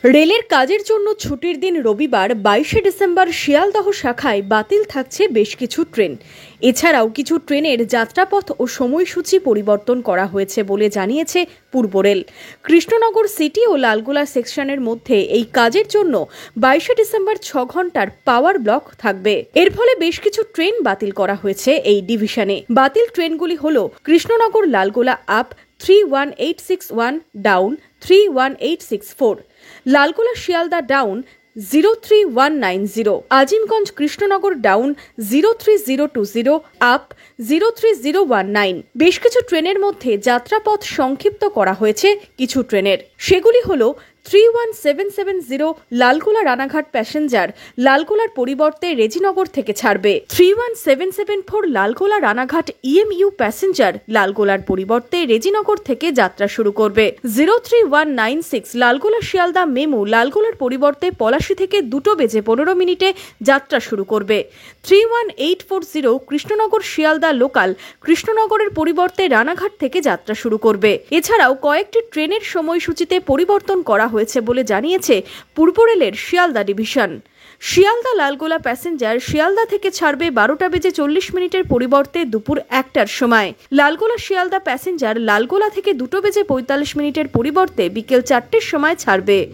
রেলের কাজের জন্য ছুটির দিন রবিবার 22শে ডিসেম্বর শিয়ালদহ শাখায় বাতিল থাকছে বেশ কিছু ট্রেন। এছাড়াও কিছু ট্রেনের যাত্রাপথ ও সময়সূচি পরিবর্তন করা হয়েছে বলে জানিয়েছে পূর্ব রেল। কৃষ্ণনগর সিটি ও লালগোলা সেকশনের মধ্যে এই কাজের জন্য 22শে ডিসেম্বর 6 ঘন্টার পাওয়ার ব্লক থাকবে। এর ফলে বেশ কিছু ট্রেন বাতিল করা হয়েছে এই ডিভিশনে। বাতিল ট্রেনগুলি হল Krishnanagar Lalgola up 31861 down 31864, Lalgola Sealdah down 03190, Azimganj Krishnanagar down 03020 up 03019। বেশ কিছু ট্রেনের মধ্যে যাত্রাপথ সংক্ষিপ্ত করা হয়েছে কিছু ট্রেনের। সেগুলি হল 31770 লালগোলা রানাঘাট প্যাসেঞ্জার লালগোলার পরিবর্তে রেজিনগর থেকে ছাড়বে। 31774 লালগোলা রানাঘাট ইএমইউ প্যাসেঞ্জার লালগোলার পরিবর্তে রেজিনগর থেকে যাত্রা শুরু করবে। 03196 লালগোলা শিয়ালদা মেমু লালগোলার পরিবর্তে পলাশী থেকে 2:15 যাত্রা শুরু করবে। 31840 কৃষ্ণনগর শিয়ালদা লোকাল কৃষ্ণনগরের পরিবর্তে রানাঘাট থেকে যাত্রা শুরু করবে। এছাড়াও কয়েকটি ট্রেনের সময়সূচিতে পরিবর্তন করা হয়েছে বলে জানিয়েছে পূর্ব রেলের শিয়ালদা ডিভিশন। শিয়ালদা লালগোলা প্যাসেঞ্জার শিয়ালদা থেকে ছাড়বে 12:40 পরিবর্তে দুপুর 1টার সময়। লালগোলা শিয়ালদা প্যাসেঞ্জার লালগোলা থেকে 2:45 পরিবর্তে বিকেল 4টের সময় ছাড়বে।